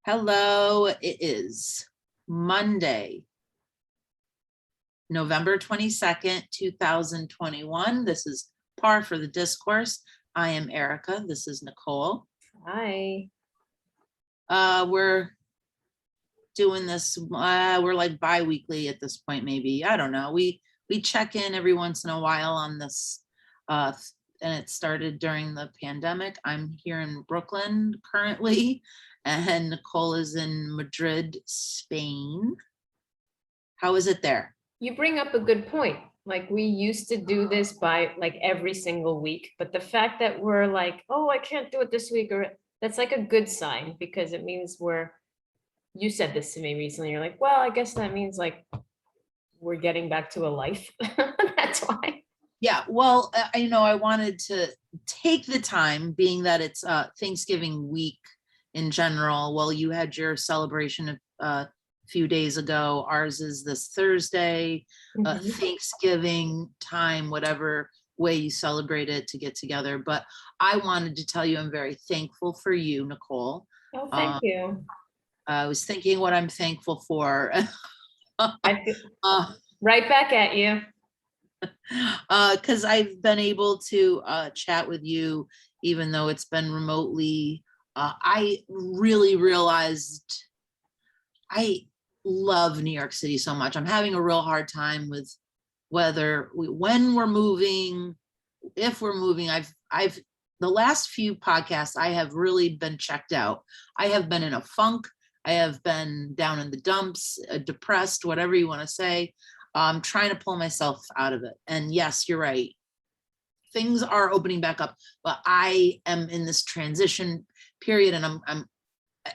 Hello, it is Monday, November 22nd, 2021. This is Par for the Discourse. I am Erica. This is Nicole. Hi. We're doing this, we're like bi-weekly at this point, maybe. I don't know. We check in every once in a while on this, and it started during the pandemic. I'm here in Brooklyn currently, and Nicole is in Madrid, Spain. How is it there? You bring up a good point. Like, we used to do this by like every single week, but the fact that we're like, oh, I can't do it this week, or that's like a good sign, because it means you said this to me recently. You're like, well, I guess that means like we're getting back to a life. That's why. Yeah, well, I wanted to take the time, being that it's Thanksgiving week in general. Well, you had your celebration a few days ago. Ours is this Thursday, Thanksgiving time, whatever way you celebrate it, to get together. But I wanted to tell you I'm very thankful for you, Nicole. Oh, thank you. I was thinking what I'm thankful for. Right back at you. Because I've been able to chat with you, even though it's been remotely. I really realized I love New York City so much. I'm having a real hard time with when we're moving, if we're moving. I've the last few podcasts, I have really been checked out. I have been in a funk. I have been down in the dumps, depressed, whatever you want to say. I'm trying to pull myself out of it. And yes, you're right. Things are opening back up, but I am in this transition period, and I'm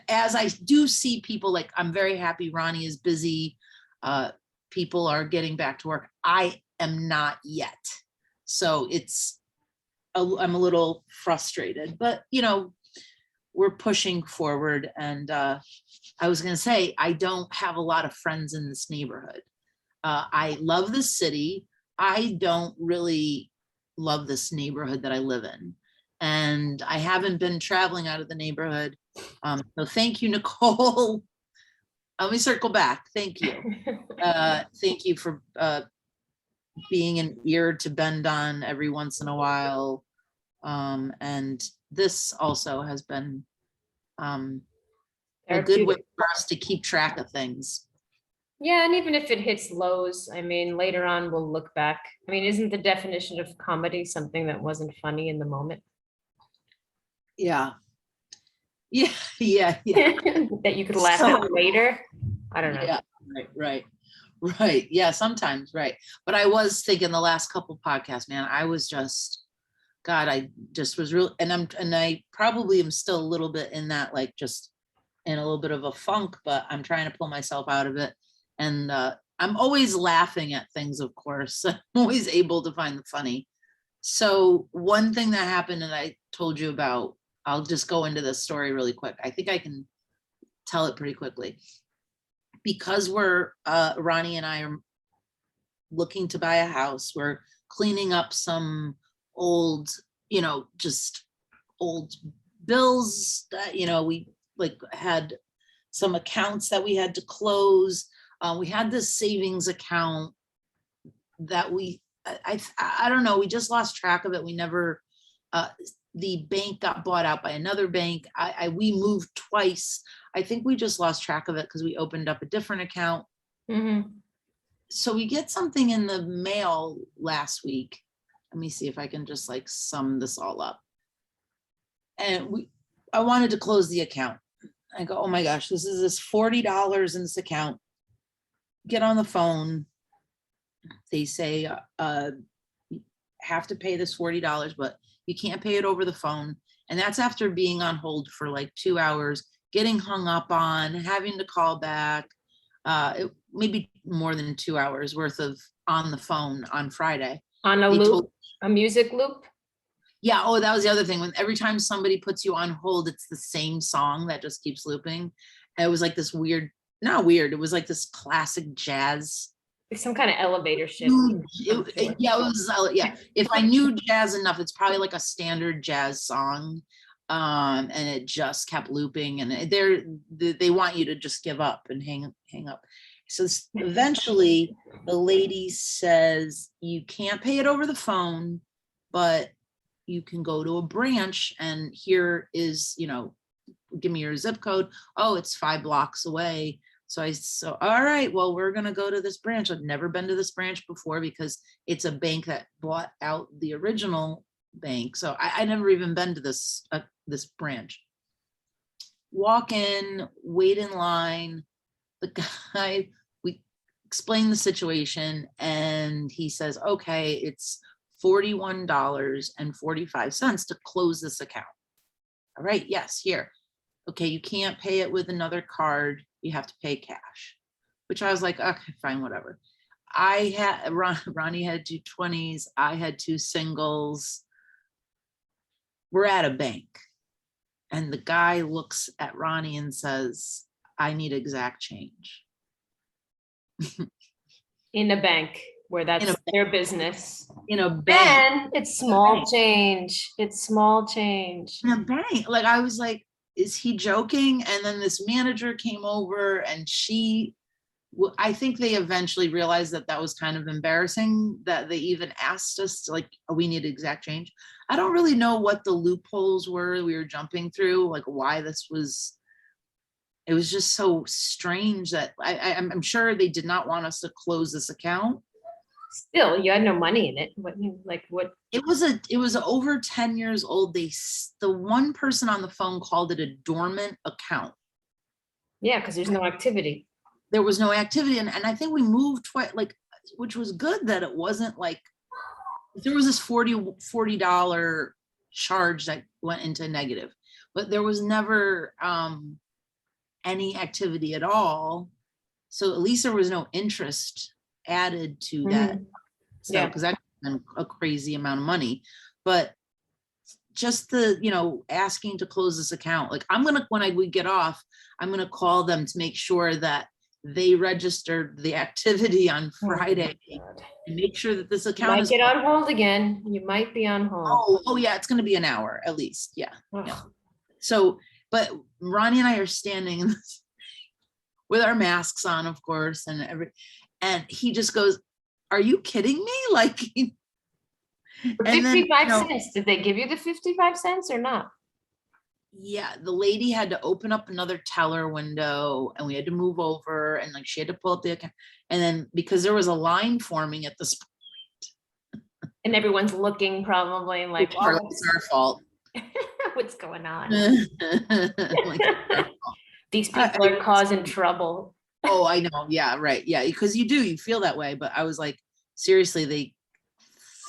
as I do see people, like, I'm very happy Ronnie is busy. People are getting back to work. I am not yet. So I'm a little frustrated, but we're pushing forward. And I was going to say, I don't have a lot of friends in this neighborhood. I love the city. I don't really love this neighborhood that I live in. And I haven't been traveling out of the neighborhood. So thank you, Nicole. Let me circle back. Thank you. Thank you for being an ear to bend on every once in a while. And this also has been a good way for us to keep track of things. Yeah, and even if it hits lows, I mean, later on we'll look back. I mean, isn't the definition of comedy something that wasn't funny in the moment? Yeah. That you could laugh at later. I don't know. Yeah, right. Yeah, sometimes, right. But I was thinking the last couple podcasts, man, I was just, God, I just was real, and I probably am still a little bit in that, like, just in a little bit of a funk, but I'm trying to pull myself out of it. And I'm always laughing at things, of course. I'm always able to find the funny. So one thing that happened, and I told you about, I'll just go into this story really quick. I think I can tell it pretty quickly. Because Ronnie and I are looking to buy a house. We're cleaning up some old, just old bills that, we like had some accounts that we had to close. We had this savings account that I don't know, we just lost track of it. We never, the bank got bought out by another bank. We moved twice. I think we just lost track of it because we opened up a different account. Mm-hmm. So we get something in the mail last week. Let me see if I can just like sum this all up. And I wanted to close the account. I go, oh my gosh, this $40 in this account. Get on the phone. They say, you have to pay this $40, but you can't pay it over the phone. And that's after being on hold for like 2 hours, getting hung up on, having to call back, maybe more than 2 hours worth of on the phone on Friday. On a loop, a music loop? Yeah, oh, that was the other thing. When every time somebody puts you on hold, it's the same song that just keeps looping. And it was like this weird, not weird, it was like this classic jazz. Some kind of elevator shift. Yeah, it was, yeah. If I knew jazz enough, it's probably like a standard jazz song. And it just kept looping, and they want you to just give up and hang up. So eventually the lady says, you can't pay it over the phone, but you can go to a branch, and here is, give me your zip code. Oh, it's 5 blocks away. So all right, well, we're going to go to this branch. I've never been to this branch before because it's a bank that bought out the original bank. So I never even been to this branch. Walk in, wait in line. The guy, we explain the situation, and he says, okay, it's $41.45 to close this account. All right, yes, here. Okay, you can't pay it with another card. You have to pay cash, which I was like, okay, fine, whatever. Ronnie had 2 20s. I had 2 singles. We're at a bank. And the guy looks at Ronnie and says, I need exact change. In a bank where that's their business. In a bank. And it's small change. It's small change. In a bank. Like, I was like, is he joking? And then this manager came over, and I think they eventually realized that was kind of embarrassing that they even asked us to, like, oh, we need exact change. I don't really know what the loopholes were we were jumping through, like why this was. It was just so strange that I'm sure they did not want us to close this account. Still, you had no money in it. What? It was over 10 years old. The one person on the phone called it a dormant account. Yeah, because there's no activity. There was no activity, and I think we moved twice, like, which was good that it wasn't like there was this $40 charge that went into negative, but there was never any activity at all. So at least there was no interest added to that. So because that's been a crazy amount of money, but just the asking to close this account, like when we get off, I'm gonna call them to make sure that they registered the activity on Friday and make sure that this account is. You might get on hold again. You might be on hold. Oh yeah, it's going to be an hour at least. Yeah. Yeah. So, but Ronnie and I are standing with our masks on, of course, and he just goes, "Are you kidding me?" Like, for 55 cents. Did they give you the 55 cents or not? Yeah, the lady had to open up another teller window, and we had to move over, and like she had to pull up the account, and then because there was a line forming at this point, and everyone's looking probably like, it's our fault. What's going on? Like, these people are causing trouble. Oh, I know. Yeah, right. Yeah, because you feel that way, but I was like, seriously,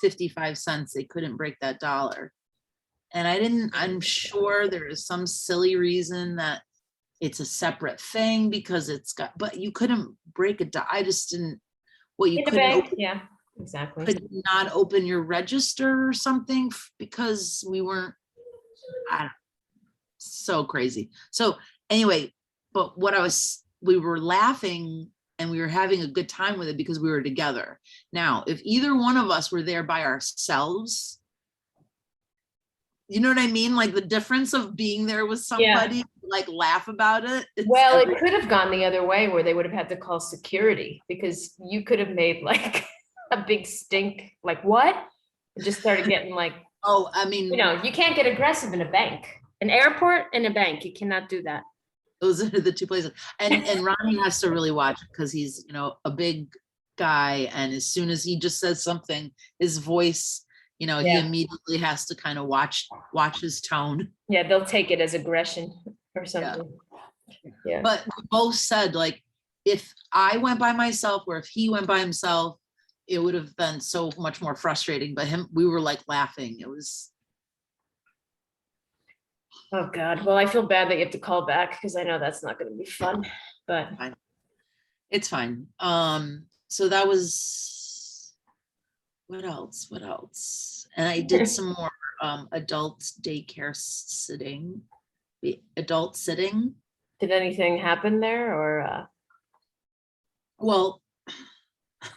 55 cents, they couldn't break that dollar. And I'm sure there is some silly reason that it's a separate thing because but you couldn't break I just didn't, you couldn't yeah, exactly. Could not open your register or something because we weren't, so crazy. So anyway, but we were laughing and we were having a good time with it because we were together. Now, if either one of us were there by ourselves, you know what I mean? Like the difference of being there with somebody, like laugh about it. Well, it could have gone the other way where they would have had to call security because you could have made like a big stink, like what? It just started getting like, oh, I mean, you can't get aggressive in a bank, an airport and a bank. You cannot do that. Those are the 2 places. And Ronnie has to really watch it because he's, a big guy. And as soon as he just says something, his voice, he immediately has to kind of watch his tone. Yeah, they'll take it as aggression or something. Yeah. But we both said, like, if I went by myself or if he went by himself, it would have been so much more frustrating. But we were like laughing. It was. Oh God. Well, I feel bad that you have to call back because I know that's not going to be fun, but it's fine. So that was. What else? And I did some more adult daycare sitting. Did anything happen there or? Well,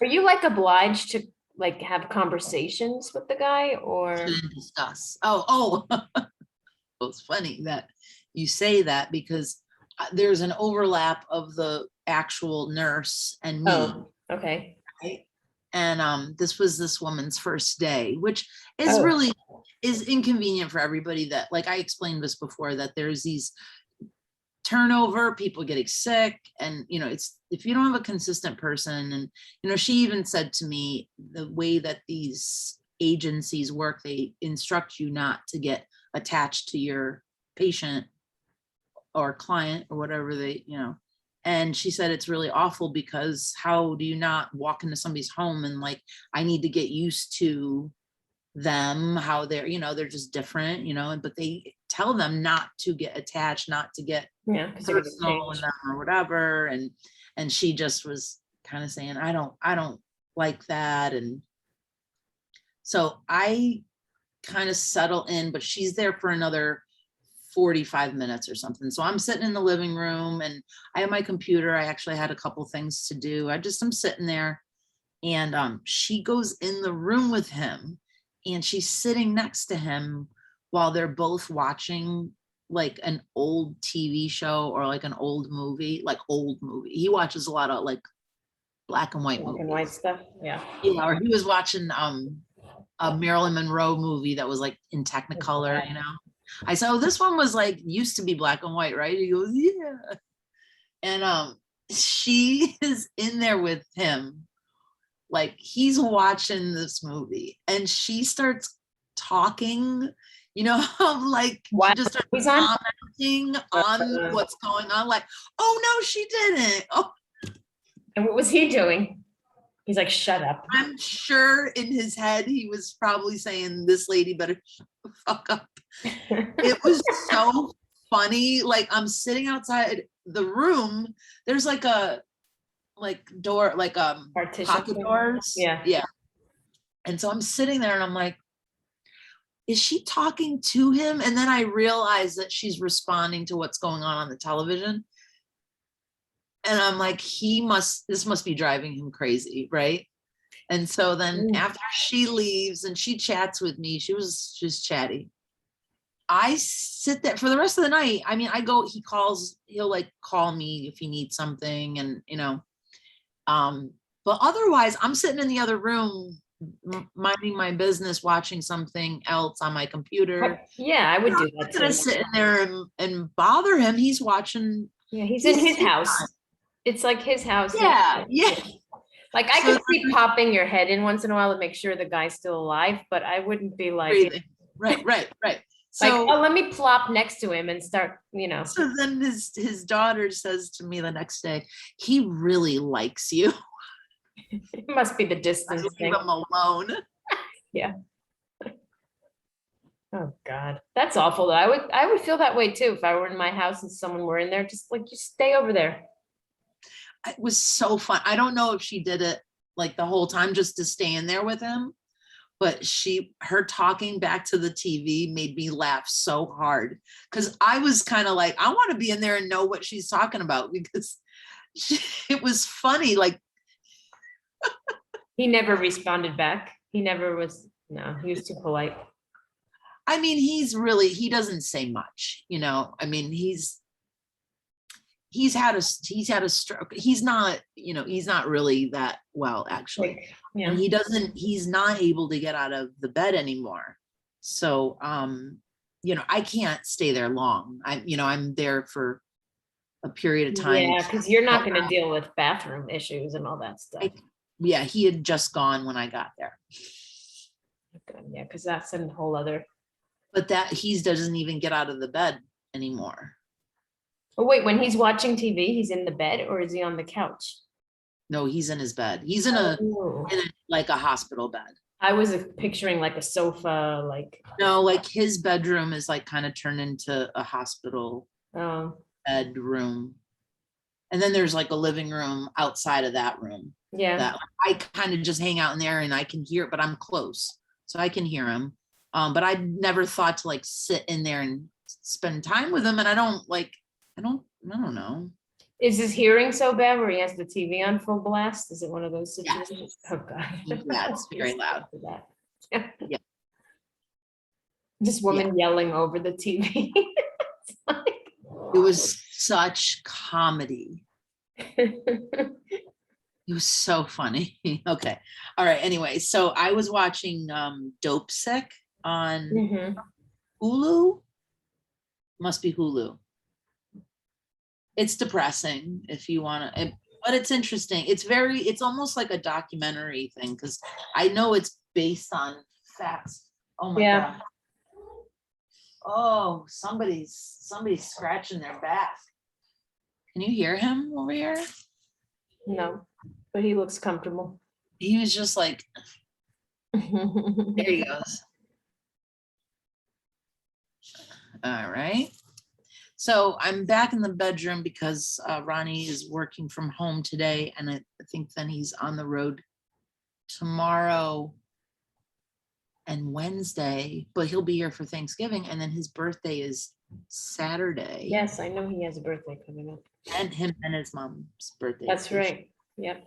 are you like obliged to like have conversations with the guy or? Discuss. Oh, it's funny that you say that because there's an overlap of the actual nurse and me. Oh, okay. Right? And this was this woman's first day, which is Oh. really is inconvenient for everybody. That, like I explained this before, that there's these turnover, people getting sick, and it's, if you don't have a consistent person, and she even said to me, the way that these agencies work, they instruct you not to get attached to your patient or client or whatever and she said it's really awful because how do you not walk into somebody's home and like, I need to get used to them, how they're just different, but they tell them not to get attached, not to get Yeah, because you're gonna personal with change. them or whatever. And she just was kind of saying, I don't like that. And so I kind of settle in, but she's there for another 45 minutes or something. So I'm sitting in the living room and I have my computer. I actually had a couple things to do. I'm sitting there, and she goes in the room with him, and she's sitting next to him while they're both watching like an old TV show or like an old movie, He watches a lot of like black and white Black movies. and white stuff, yeah. Yeah, or he was watching a Marilyn Monroe movie that was like in Technicolor, I said, oh, this one was like used to be black and white, right? He goes, yeah. And she is in there with him, like he's watching this movie, and she starts talking, like Wow. she just starts He's on. commenting on what's going on, like, oh no, she didn't. Oh, And what was he doing? He's like, shut up. I'm sure in his head he was probably saying, this lady better shut the fuck up. It was so funny. Like, I'm sitting outside the room, there's like a door, like Partition pocket thing? doors. Yeah. And so I'm sitting there and I'm like, is she talking to him? And then I realize that she's responding to what's going on the television. And I'm like, this must be driving him crazy, right? And so then after she leaves and she chats with me, she was just chatty. I sit there for the rest of the night. I mean, he'll like call me if he needs something, and but otherwise I'm sitting in the other room minding my business, watching something else on my computer. Yeah, I would do I'm that not gonna too. sit in there and bother him. He's watching. Yeah, he's in his house. It's like his house. Yeah. Like I could see popping your head in once in a while to make sure the guy's still alive, but I wouldn't be like, breathing. Right. So, like, oh, let me plop next to him and start, So then his daughter says to me the next day, he really likes you. It must be the distance thing. Leave him alone. Yeah. Oh God, that's awful though. I would feel that way too if I were in my house and someone were in there. Just like, you stay over there. It was so fun. I don't know if she did it like the whole time just to stay in there with him, but her talking back to the TV made me laugh so hard, because I was kind of like, I want to be in there and know what she's talking about, because it was funny. Like, He never responded back. He never was. No, he was too polite. I mean, he doesn't say much, I mean, he's had a stroke. He's not really that well, actually. Yeah. And he's not able to get out of the bed anymore. So, I can't stay there long. I'm there for a period of time. Yeah, because you're not going to deal with bathroom issues and all that stuff. Yeah, he had just gone when I got there. Yeah, because that's a whole other. But that he doesn't even get out of the bed anymore. Oh wait, when he's watching TV, he's in the bed, or is he on the couch? No, he's in his bed. He's in a like a hospital bed. I was picturing like a sofa, like. No, like his bedroom is like kind of turned into a hospital bedroom. And then there's like a living room outside of that room. Yeah. That I kind of just hang out in there and I can hear it, but I'm close, so I can hear him. But I never thought to like sit in there and spend time with him. And I don't know. Is his hearing so bad where he has the TV on full blast? Is it one of those situations? Yes. Oh God. Yeah, it's very loud. Yeah. This woman yelling over the TV. It's like- It was such comedy. It was so funny. Okay. All right. Anyway, so I was watching Dope Sick on Mhm. Hulu. Must be Hulu. It's depressing if you want to, but it's interesting. It's almost like a documentary thing because I know it's based on facts. Oh my Yeah. God. Oh, somebody's scratching their back. Can you hear him over here? No, but he looks comfortable. He was just like, there he goes. All right. So I'm back in the bedroom because Ronnie is working from home today, and I think then he's on the road tomorrow and Wednesday, but he'll be here for Thanksgiving, and then his birthday is Saturday. Yes, I know he has a birthday coming up. And him and his mom's birthday. That's right. Yep.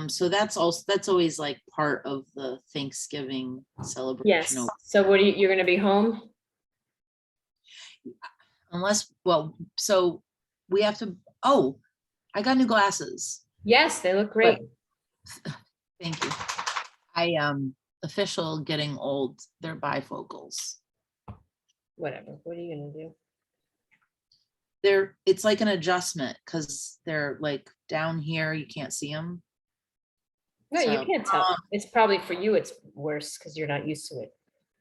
So that's always like part of the Thanksgiving celebration. Yes. So what you're gonna be home? So we have to, oh, I got new glasses. Yes, they look great. Thank you. I official getting old, they're bifocals. Whatever. What are you gonna do? It's like an adjustment because they're like down here, you can't see them. No, you can't tell. It's probably for you, it's worse because you're not used to it.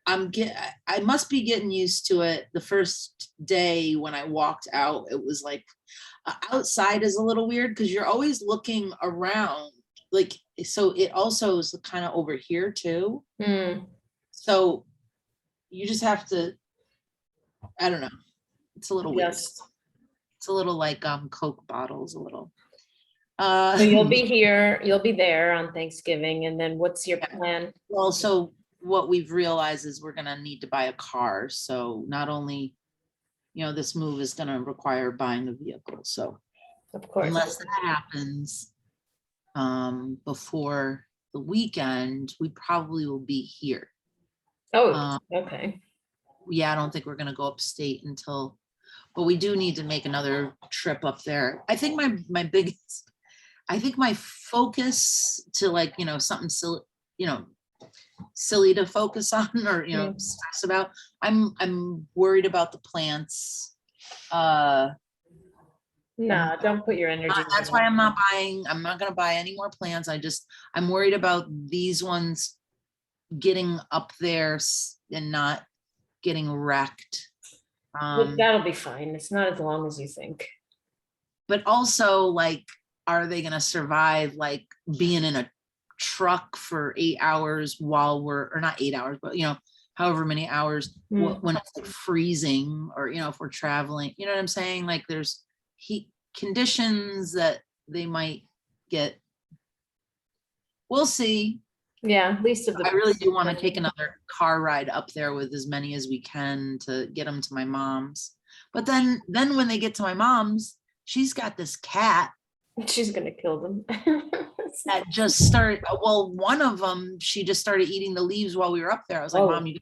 I must be getting used to it. The first day when I walked out, it was like outside is a little weird because you're always looking around. Like, so it also is kind of over here too. So you just have to, I don't know. It's a little weird. It's a little like Coke bottles, a little. So you'll be here, you'll be there on Thanksgiving, and then what's your plan? Well, so what we've realized is we're gonna need to buy a car. So not only, this move is gonna require buying a vehicle. So Of course. unless that happens before the weekend, we probably will be here. Oh, okay. Yeah, I don't think we're gonna go upstate until, but we do need to make another trip up there. I think my biggest, I think my focus to like, something silly, silly to focus on or, stress about. I'm worried about the plants. No, don't put your energy. That's why I'm not going to buy any more plants. I'm worried about these ones getting up there and not getting wrecked. But that'll be fine. It's not as long as you think. But also, like, are they going to survive like being in a truck for 8 hours or not 8 hours, but however many hours when it's like freezing, or if we're traveling, you know what I'm saying? Like there's heat conditions that they might get. We'll see. Yeah, least of the. I really do want to take another car ride up there with as many as we can to get them to my mom's. But then when they get to my mom's, she's got this cat. She's gonna kill them. That just started. Well, one of them, she just started eating the leaves while we were up there. I was like, Mom, you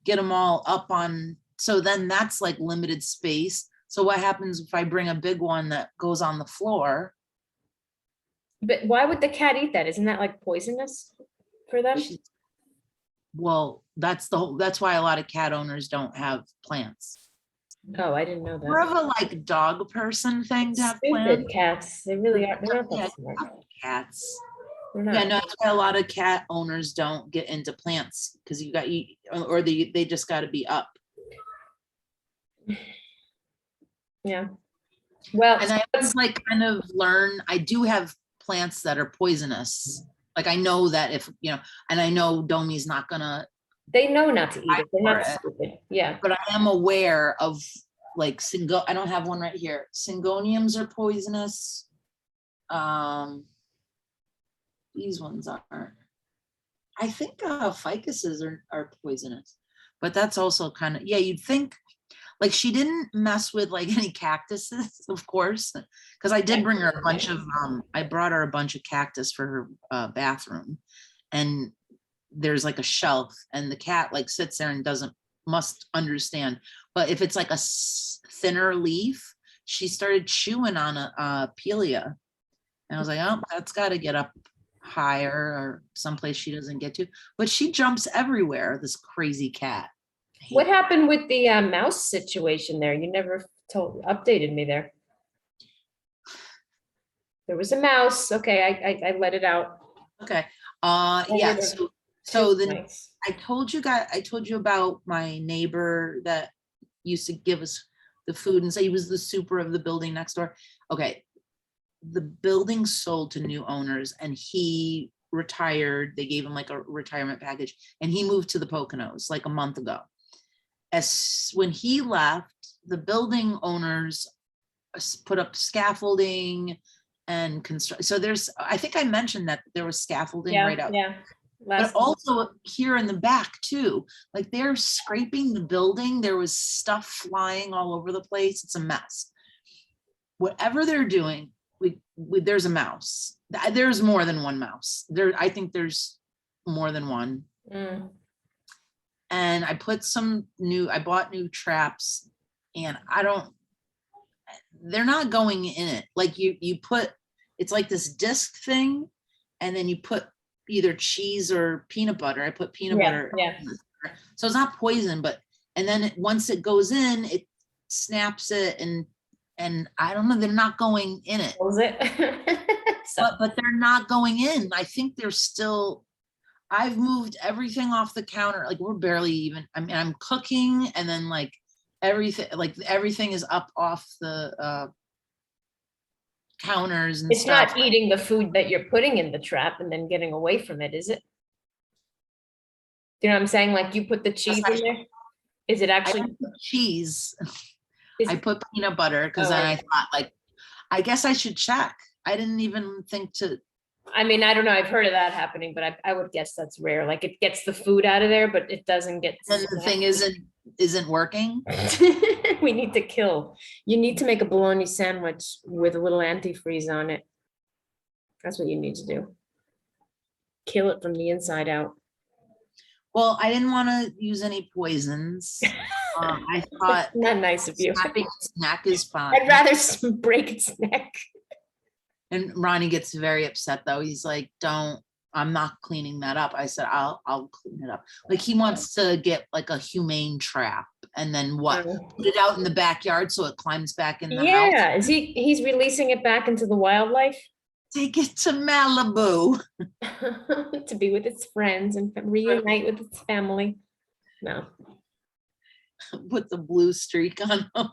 get them all up on. So then that's like limited space. So what happens if I bring a big one that goes on the floor? But why would the cat eat that? Isn't that like poisonous for them? Well, that's why a lot of cat owners don't have plants. Oh, I didn't know that. More of a like dog person thing to have Stupid cats. They really are. They're not that smart. Cats. Yeah, no, that's why a lot of cat owners don't get into plants because they just got to be up. Yeah. Well, and I was like kind of learn. I do have plants that are poisonous. Like I know that if and I know Domi's not gonna. They know not to eat it. They're not stupid. Yeah. But I am aware of like I don't have one right here. Syngoniums are poisonous. These ones aren't. I think ficuses are poisonous, but that's also kind of, you'd think like she didn't mess with like any cactuses, of course, because I did bring her a bunch of, I brought her a bunch of cactus for her bathroom, and there's like a shelf and the cat like sits there and doesn't must understand. But if it's like a thinner leaf, she started chewing on a Pelia. And I was like, oh, that's got to get up higher or someplace she doesn't get to. But she jumps everywhere, this crazy cat. What happened with the mouse situation there? You never updated me there. There was a mouse. Okay, I let it out. Okay. Yeah. So then Nice. I told you about my neighbor that used to give us the food and say he was the super of the building next door. Okay. The building sold to new owners and he retired. They gave him like a retirement package and he moved to the Poconos like a month ago. As when he left, the building owners put up scaffolding and construct. So I think I mentioned that there was scaffolding right out. Yeah. But also here in the back too, like they're scraping the building. There was stuff flying all over the place. It's a mess. Whatever they're doing, there's a mouse. There's more than one mouse. I think there's more than one. Mm. And I bought new traps and they're not going in it. Like you put, it's like this disc thing and then you put either cheese or peanut butter. I put peanut butter. Yeah. So it's not poison, and then once it goes in, it snaps it and I don't know, they're not going in it. Was it? But they're not going in. I think they're still, I've moved everything off the counter. Like we're barely even, I mean, I'm cooking and then like everything is up off the counters and It's stuff. not eating the food that you're putting in the trap and then getting away from it, is it? You know what I'm saying? Like you put the cheese in there? Is it I actually? didn't put cheese. Is I put peanut butter because then I thought like, I guess I should check. I didn't even think to. I mean, I don't know. I've heard of that happening, but I would guess that's rare. Like it gets the food out of there, but it doesn't get. And the thing isn't working. We need to kill. You need to make a bologna sandwich with a little antifreeze on it. That's what you need to do. Kill it from the inside out. Well, I didn't want to use any poisons. I thought Not nice of you. Snack is fine. I'd rather break its neck. And Ronnie gets very upset though. He's like, I'm not cleaning that up. I said, I'll clean it up. Like he wants to get like a humane trap and then put it out in the backyard so it climbs back in the house. Yeah, he's releasing it back into the wildlife? Take it to Malibu. To be with its friends and reunite with its family. No. Put the blue streak on them.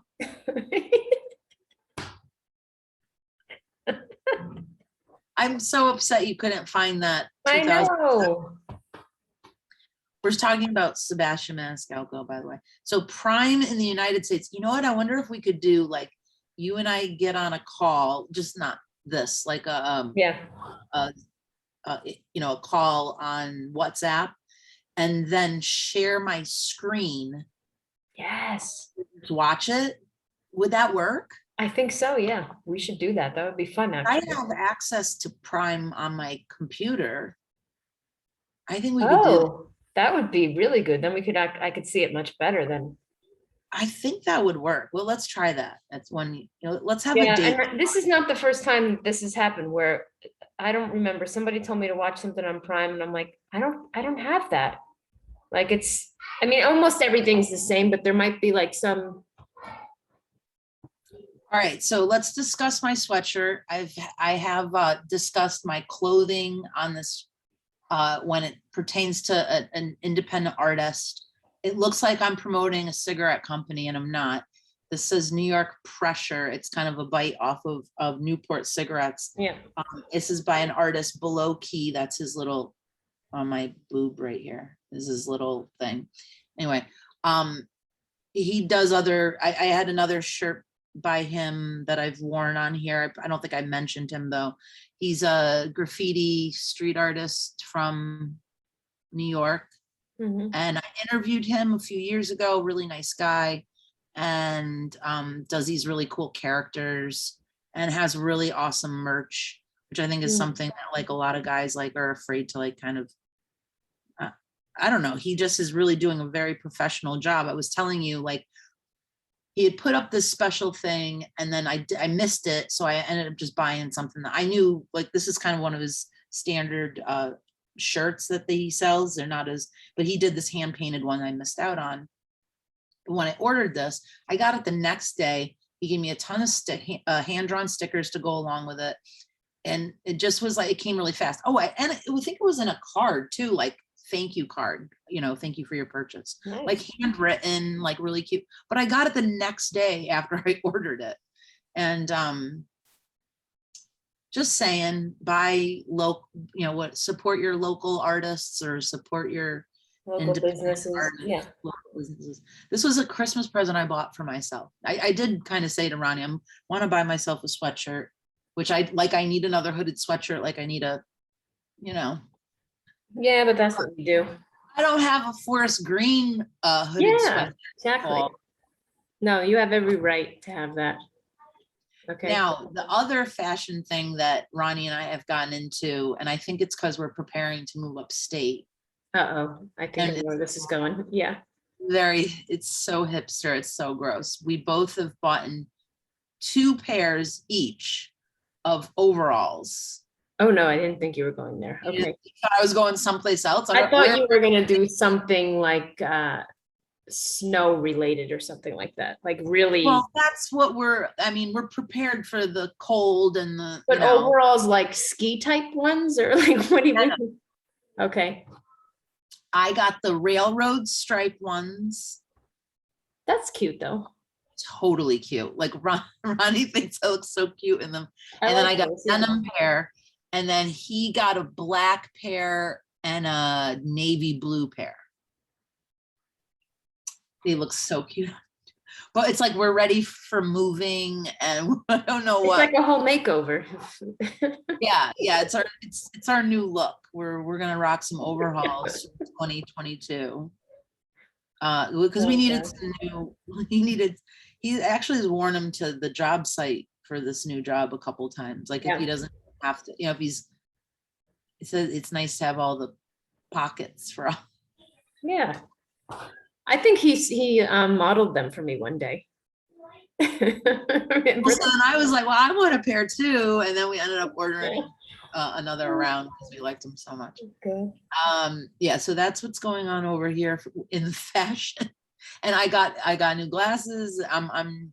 I'm so upset you couldn't find that. I know. We're talking about Sebastian Maniscalco, by the way. So Prime in the United States, you know what? I wonder if we could do like you and I get on a call, just not this, like a call on WhatsApp and then share my screen. Yes. To watch it. Would that work? I think so, yeah. We should do that. That would be fun, actually. I have access to Prime on my computer. I think we could do that would be really good. Then I could see it much better then. I think that would work. Well, let's try that. That's one, let's have a date. And this is not the first time this has happened where I don't remember. Somebody told me to watch something on Prime and I'm like, I don't have that. Like I mean, almost everything's the same, but there might be like some. All right, so let's discuss my sweatshirt. I have discussed my clothing on this when it pertains to an independent artist. It looks like I'm promoting a cigarette company and I'm not. This says New York Pressure. It's kind of a bite off of Newport cigarettes. Yeah. This is by an artist below key. That's his little, on my boob right here. This is his little thing. Anyway, he does I had another shirt by him that I've worn on here. I don't think I mentioned him though. He's a graffiti street artist from New York. Mm-hmm. And I interviewed him a few years ago, really nice guy, and does these really cool characters and has really awesome merch, which I think is something that like a lot of guys like are afraid to like kind of I don't know, he just is really doing a very professional job. I was telling you, like, he had put up this special thing and then I missed it. So I ended up just buying something that I knew, like, this is kind of one of his standard shirts that he sells. They're not as, but he did this hand painted one I missed out on. But when I ordered this, I got it the next day. He gave me a ton of hand-drawn stickers to go along with it. And it just was like, it came really fast. Oh, and I think it was in a card too, like, thank you card, thank you for your purchase. Nice. Like handwritten, like really cute. But I got it the next day after I ordered it. And just saying, buy local, support your local artists or support your Local independent businesses, artists, yeah. local businesses. This was a Christmas present I bought for myself. I did kind of say to Ronnie, I want to buy myself a sweatshirt, which I need another hooded sweatshirt. Like I need a, Yeah, but that's what we do. I don't have a forest green hooded Yeah, sweatshirt. exactly. No, you have every right to have that. Okay. Now, the other fashion thing that Ronnie and I have gotten into, and I think it's because we're preparing to move upstate. Uh-oh, I think I know where this is going. Yeah. It's so hipster, it's so gross. We both have bought 2 pairs each of overalls. Oh, no, I didn't think you were going there. You Okay. thought I was going someplace else. I thought you were gonna do something like snow related or something like that. Like really, Well, that's what we're prepared for the cold and the, but overalls like ski type ones or like what do you mean? Okay. I got the railroad stripe ones. That's cute though. Totally cute. Like Ronnie thinks I look so cute in them. And then I got a those, yeah. denim pair, and then he got a black pair and a navy blue pair. They look so cute. But it's like we're ready for moving, and I don't know It's what. like a whole makeover. Yeah, it's our new look. We're gonna rock some overhauls for 2022. Because we needed some new. He actually has worn them to the job site for this new job a couple times. Like if he doesn't have to, if he says it's nice to have all the pockets for all. Yeah. I think he modeled them for me one day. Well, so then I was like, well, I want a pair too. And then we ended up ordering another round because we liked them so much. Okay. Yeah, so that's what's going on over here in the fashion. And I got new glasses. I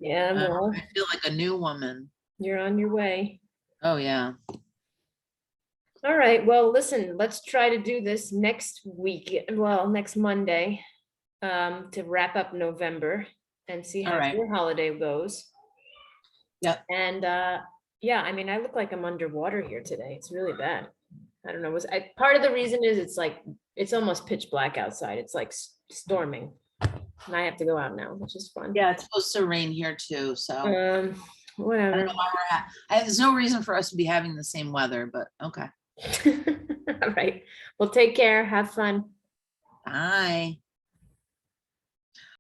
feel like a new woman. You're on your way. Oh yeah. All right. Well, listen, let's try to do this next week. Well, next Monday, to wrap up November and see how your holiday goes. Yep. And yeah, I mean, I look like I'm underwater here today. It's really bad. I don't know. Part of the reason is it's almost pitch black outside. It's like storming. And I have to go out now, which is fun. Yeah, it's supposed to rain here too. So whatever. I don't know why there's no reason for us to be having the same weather, but okay. All right. Well, take care. Have fun. Bye.